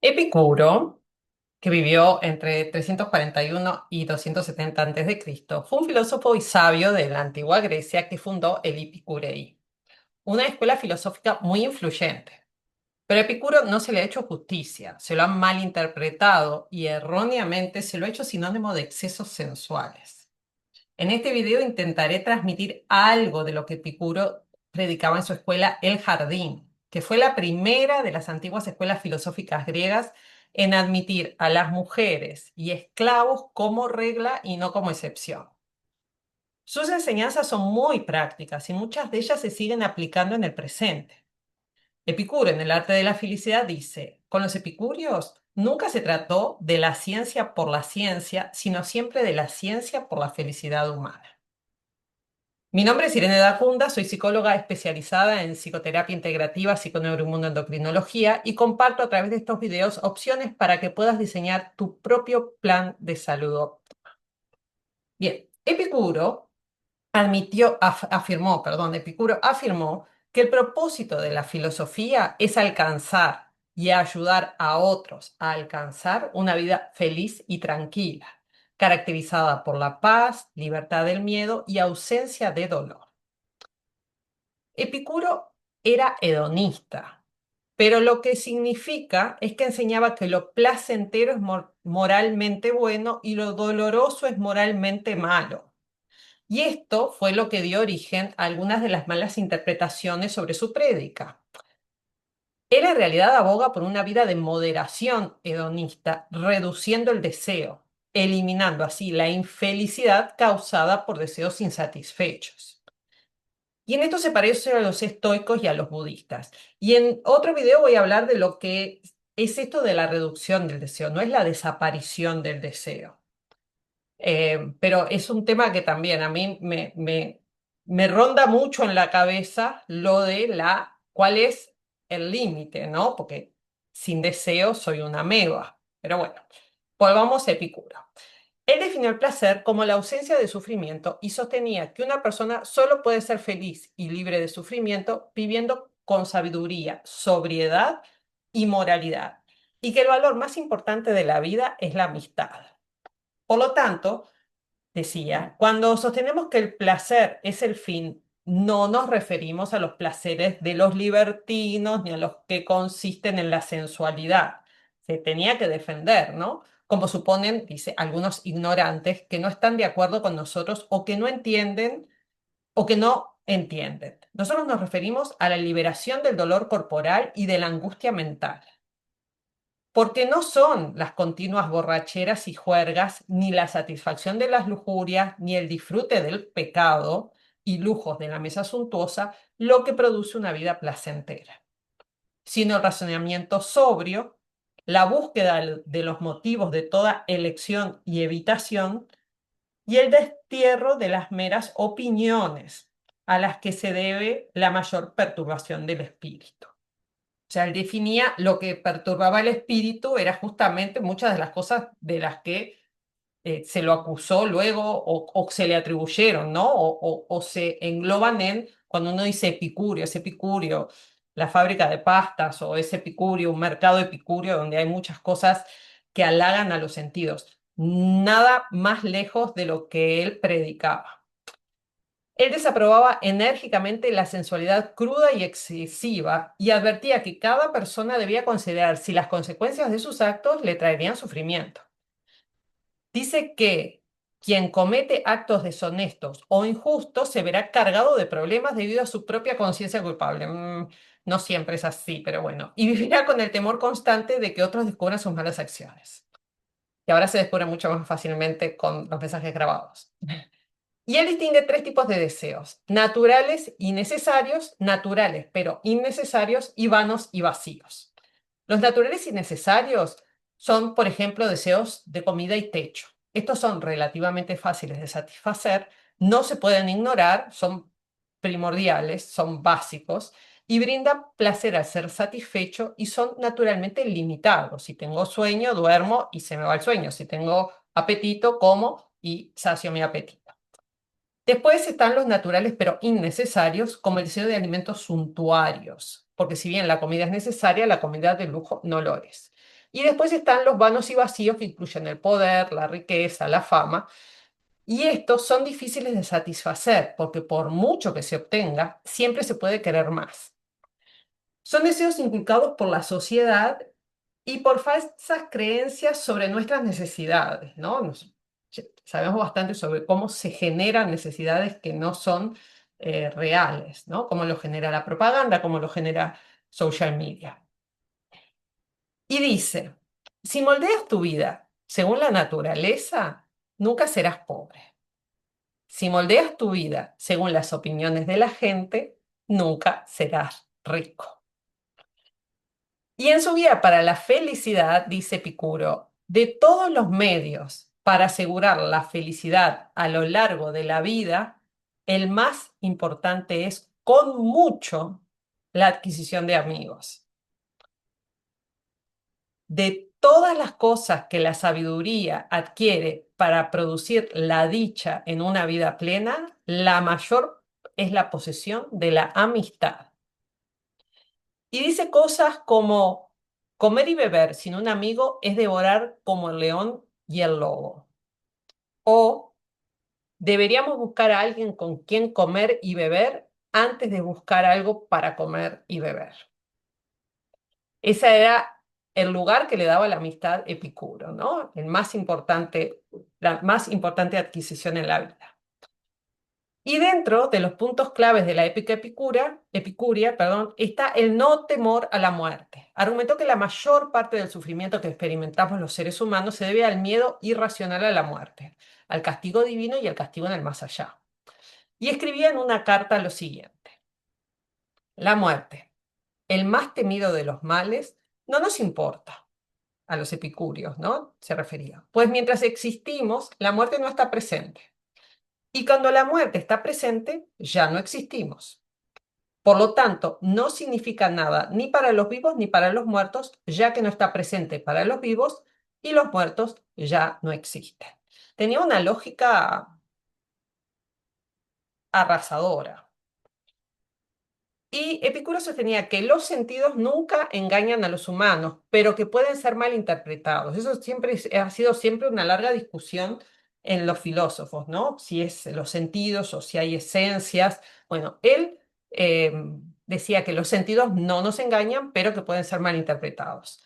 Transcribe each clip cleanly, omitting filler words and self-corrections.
Epicuro, que vivió entre 341 y 270 a.C., fue un filósofo y sabio de la antigua Grecia que fundó el Epicureí, una escuela filosófica muy influyente. Pero a Epicuro no se le ha hecho justicia, se lo han malinterpretado y erróneamente se lo ha hecho sinónimo de excesos sensuales. En este video intentaré transmitir algo de lo que Epicuro predicaba en su escuela El Jardín, que fue la primera de las antiguas escuelas filosóficas griegas en admitir a las mujeres y esclavos como regla y no como excepción. Sus enseñanzas son muy prácticas y muchas de ellas se siguen aplicando en el presente. Epicuro en el arte de la felicidad dice, con los epicúreos nunca se trató de la ciencia por la ciencia, sino siempre de la ciencia por la felicidad humana. Mi nombre es Irene Dacunda, soy psicóloga especializada en psicoterapia integrativa, psiconeuroinmunoendocrinología y comparto a través de estos videos opciones para que puedas diseñar tu propio plan de salud. Bien, Epicuro afirmó que el propósito de la filosofía es alcanzar y ayudar a otros a alcanzar una vida feliz y tranquila, caracterizada por la paz, libertad del miedo y ausencia de dolor. Epicuro era hedonista, pero lo que significa es que enseñaba que lo placentero es moralmente bueno y lo doloroso es moralmente malo. Y esto fue lo que dio origen a algunas de las malas interpretaciones sobre su prédica. Él en realidad aboga por una vida de moderación hedonista, reduciendo el deseo, eliminando así la infelicidad causada por deseos insatisfechos. Y en esto se parece a los estoicos y a los budistas. Y en otro video voy a hablar de lo que es esto de la reducción del deseo, no es la desaparición del deseo. Pero es un tema que también a mí me ronda mucho en la cabeza lo de cuál es el límite, ¿no? Porque sin deseo soy una ameba. Pero bueno, volvamos a Epicuro. Él definió el placer como la ausencia de sufrimiento y sostenía que una persona solo puede ser feliz y libre de sufrimiento viviendo con sabiduría, sobriedad y moralidad, y que el valor más importante de la vida es la amistad. Por lo tanto, decía, cuando sostenemos que el placer es el fin, no nos referimos a los placeres de los libertinos ni a los que consisten en la sensualidad. Se tenía que defender, ¿no? Como suponen, dice, algunos ignorantes que no están de acuerdo con nosotros o que no entienden o que no entienden. Nosotros nos referimos a la liberación del dolor corporal y de la angustia mental. Porque no son las continuas borracheras y juergas, ni la satisfacción de las lujurias, ni el disfrute del pecado y lujos de la mesa suntuosa lo que produce una vida placentera, sino el razonamiento sobrio, la búsqueda de los motivos de toda elección y evitación, y el destierro de las meras opiniones a las que se debe la mayor perturbación del espíritu. O sea, él definía lo que perturbaba el espíritu, era justamente muchas de las cosas de las que se lo acusó luego o se le atribuyeron, ¿no? O se engloban en, cuando uno dice epicurio, es epicurio, la fábrica de pastas, o es epicurio, un mercado epicurio donde hay muchas cosas que halagan a los sentidos. Nada más lejos de lo que él predicaba. Él desaprobaba enérgicamente la sensualidad cruda y excesiva y advertía que cada persona debía considerar si las consecuencias de sus actos le traerían sufrimiento. Dice que quien comete actos deshonestos o injustos se verá cargado de problemas debido a su propia conciencia culpable. No siempre es así, pero bueno. Y vivirá con el temor constante de que otros descubran sus malas acciones. Y ahora se descubre mucho más fácilmente con los mensajes grabados. Y él distingue tres tipos de deseos: naturales y necesarios, naturales pero innecesarios, y vanos y vacíos. Los naturales y necesarios son, por ejemplo, deseos de comida y techo. Estos son relativamente fáciles de satisfacer, no se pueden ignorar, son primordiales, son básicos y brindan placer al ser satisfecho y son naturalmente limitados. Si tengo sueño, duermo y se me va el sueño. Si tengo apetito, como y sacio mi apetito. Después están los naturales pero innecesarios, como el deseo de alimentos suntuarios, porque si bien la comida es necesaria, la comida de lujo no lo es. Y después están los vanos y vacíos que incluyen el poder, la riqueza, la fama. Y estos son difíciles de satisfacer porque por mucho que se obtenga, siempre se puede querer más. Son deseos inculcados por la sociedad y por falsas creencias sobre nuestras necesidades, ¿no? Sabemos bastante sobre cómo se generan necesidades que no son reales, ¿no? Cómo lo genera la propaganda, cómo lo genera social media. Y dice, si moldeas tu vida según la naturaleza, nunca serás pobre. Si moldeas tu vida según las opiniones de la gente, nunca serás rico. Y en su guía para la felicidad, dice Epicuro, de todos los medios para asegurar la felicidad a lo largo de la vida, el más importante es, con mucho, la adquisición de amigos. De todas las cosas que la sabiduría adquiere para producir la dicha en una vida plena, la mayor es la posesión de la amistad. Y dice cosas como comer y beber sin un amigo es devorar como el león y el lobo. O deberíamos buscar a alguien con quien comer y beber antes de buscar algo para comer y beber. Ese era el lugar que le daba la amistad Epicuro, ¿no? La más importante adquisición en la vida. Y dentro de los puntos claves de la épica epicuria, perdón, está el no temor a la muerte. Argumentó que la mayor parte del sufrimiento que experimentamos los seres humanos se debe al miedo irracional a la muerte, al castigo divino y al castigo en el más allá. Y escribía en una carta lo siguiente: la muerte, el más temido de los males, no nos importa. A los epicúreos, ¿no? Se refería. Pues mientras existimos, la muerte no está presente. Y cuando la muerte está presente, ya no existimos. Por lo tanto, no significa nada ni para los vivos ni para los muertos, ya que no está presente para los vivos y los muertos ya no existen. Tenía una lógica arrasadora. Y Epicuro sostenía que los sentidos nunca engañan a los humanos, pero que pueden ser mal interpretados. Eso ha sido siempre una larga discusión en los filósofos, ¿no? Si es los sentidos o si hay esencias. Bueno, él eh, decía que los sentidos no nos engañan, pero que pueden ser mal interpretados.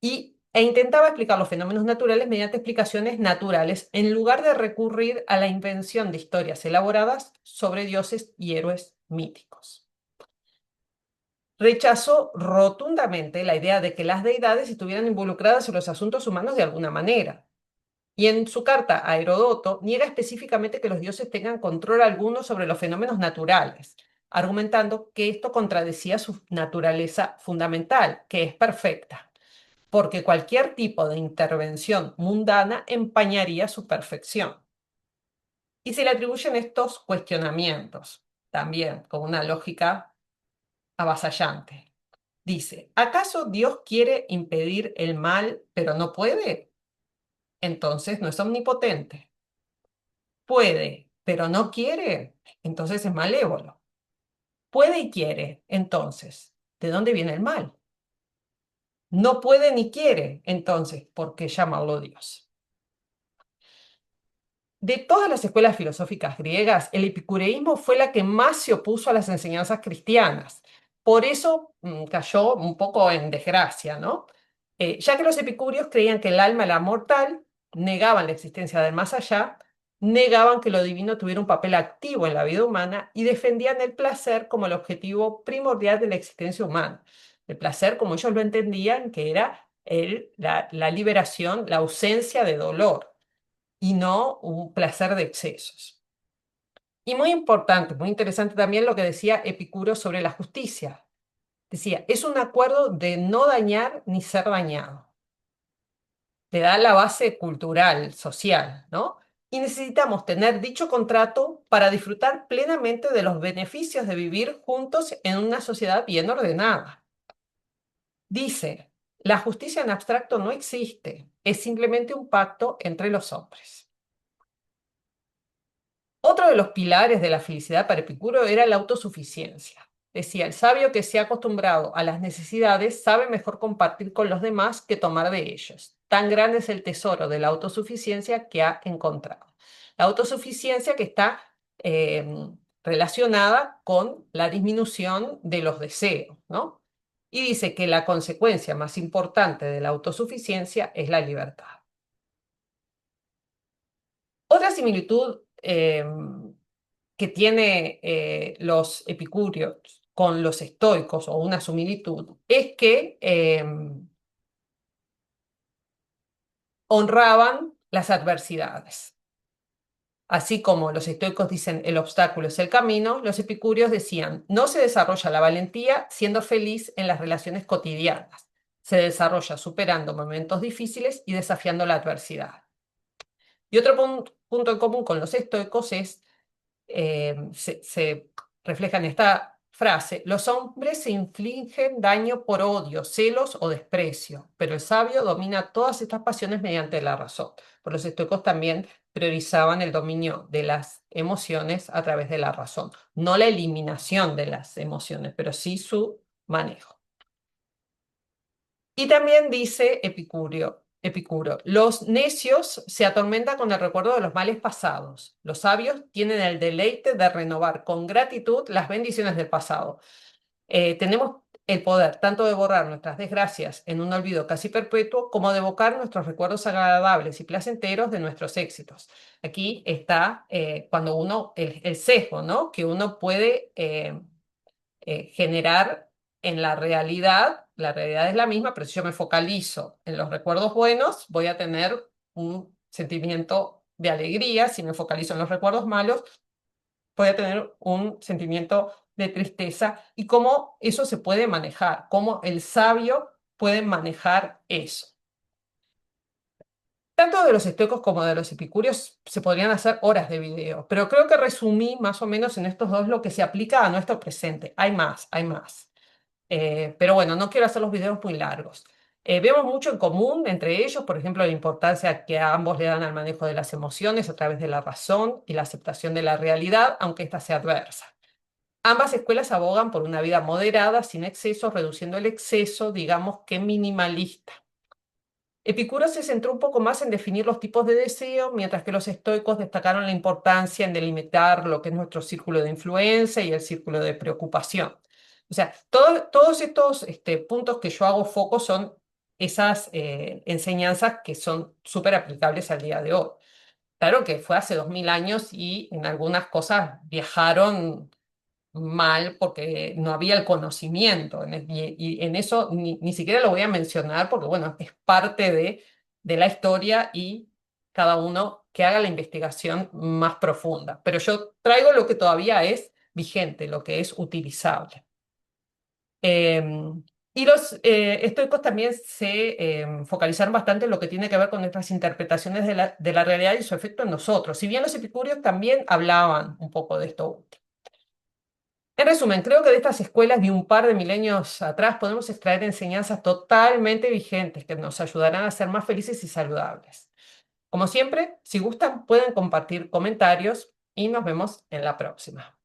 E intentaba explicar los fenómenos naturales mediante explicaciones naturales, en lugar de recurrir a la invención de historias elaboradas sobre dioses y héroes míticos. Rechazó rotundamente la idea de que las deidades estuvieran involucradas en los asuntos humanos de alguna manera. Y en su carta a Herodoto niega específicamente que los dioses tengan control alguno sobre los fenómenos naturales, argumentando que esto contradecía su naturaleza fundamental, que es perfecta, porque cualquier tipo de intervención mundana empañaría su perfección. Y se le atribuyen estos cuestionamientos, también con una lógica avasallante. Dice, ¿acaso Dios quiere impedir el mal, pero no puede? Entonces no es omnipotente. Puede, pero no quiere. Entonces es malévolo. Puede y quiere. Entonces, ¿de dónde viene el mal? No puede ni quiere. Entonces, ¿por qué llamarlo Dios? De todas las escuelas filosóficas griegas, el epicureísmo fue la que más se opuso a las enseñanzas cristianas. Por eso cayó un poco en desgracia, ¿no? Ya que los epicúreos creían que el alma era mortal, negaban la existencia del más allá, negaban que lo divino tuviera un papel activo en la vida humana y defendían el placer como el objetivo primordial de la existencia humana. El placer, como ellos lo entendían, que era la liberación, la ausencia de dolor y no un placer de excesos. Y muy importante, muy interesante también lo que decía Epicuro sobre la justicia. Decía, es un acuerdo de no dañar ni ser dañado. Te da la base cultural, social, ¿no? Y necesitamos tener dicho contrato para disfrutar plenamente de los beneficios de vivir juntos en una sociedad bien ordenada. Dice, la justicia en abstracto no existe, es simplemente un pacto entre los hombres. Otro de los pilares de la felicidad para Epicuro era la autosuficiencia. decía, el sabio que se ha acostumbrado a las necesidades sabe mejor compartir con los demás que tomar de ellos. Tan grande es el tesoro de la autosuficiencia que ha encontrado. La autosuficiencia que está eh, relacionada con la disminución de los deseos, ¿no? Y dice que la consecuencia más importante de la autosuficiencia es la libertad. Otra similitud que tiene los epicúreos con los estoicos, o una similitud, es que honraban las adversidades. Así como los estoicos dicen el obstáculo es el camino, los epicúreos decían no se desarrolla la valentía siendo feliz en las relaciones cotidianas, se desarrolla superando momentos difíciles y desafiando la adversidad. Y otro punto en común con los estoicos es se refleja en esta frase, los hombres se infligen daño por odio, celos o desprecio, pero el sabio domina todas estas pasiones mediante la razón. Por los estoicos también priorizaban el dominio de las emociones a través de la razón, no la eliminación de las emociones, pero sí su manejo. Y también dice Epicuro, los necios se atormentan con el recuerdo de los males pasados. Los sabios tienen el deleite de renovar con gratitud las bendiciones del pasado. Tenemos el poder tanto de borrar nuestras desgracias en un olvido casi perpetuo, como de evocar nuestros recuerdos agradables y placenteros de nuestros éxitos. Aquí está cuando el sesgo, ¿no? Que uno puede generar en la realidad es la misma, pero si yo me focalizo en los recuerdos buenos, voy a tener un sentimiento de alegría. Si me focalizo en los recuerdos malos, voy a tener un sentimiento de tristeza. Y cómo eso se puede manejar, cómo el sabio puede manejar eso. Tanto de los estoicos como de los epicúreos se podrían hacer horas de video, pero creo que resumí más o menos en estos dos lo que se aplica a nuestro presente. Hay más, hay más. Pero bueno, no quiero hacer los videos muy largos. Vemos mucho en común entre ellos, por ejemplo, la importancia que ambos le dan al manejo de las emociones a través de la razón y la aceptación de la realidad, aunque ésta sea adversa. Ambas escuelas abogan por una vida moderada, sin excesos, reduciendo el exceso, digamos que minimalista. Epicuro se centró un poco más en definir los tipos de deseo, mientras que los estoicos destacaron la importancia en delimitar lo que es nuestro círculo de influencia y el círculo de preocupación. O sea, todos estos puntos que yo hago foco son esas enseñanzas que son súper aplicables al día de hoy. Claro que fue hace 2000 años y en algunas cosas viajaron mal porque no había el conocimiento. Y en eso ni siquiera lo voy a mencionar porque, bueno, es parte de la historia y cada uno que haga la investigación más profunda. Pero yo traigo lo que todavía es vigente, lo que es utilizable. Y los estoicos también se focalizaron bastante en lo que tiene que ver con nuestras interpretaciones de la realidad y su efecto en nosotros. Si bien los epicúreos también hablaban un poco de esto último. En resumen, creo que de estas escuelas de un par de milenios atrás podemos extraer enseñanzas totalmente vigentes que nos ayudarán a ser más felices y saludables. Como siempre, si gustan, pueden compartir comentarios y nos vemos en la próxima.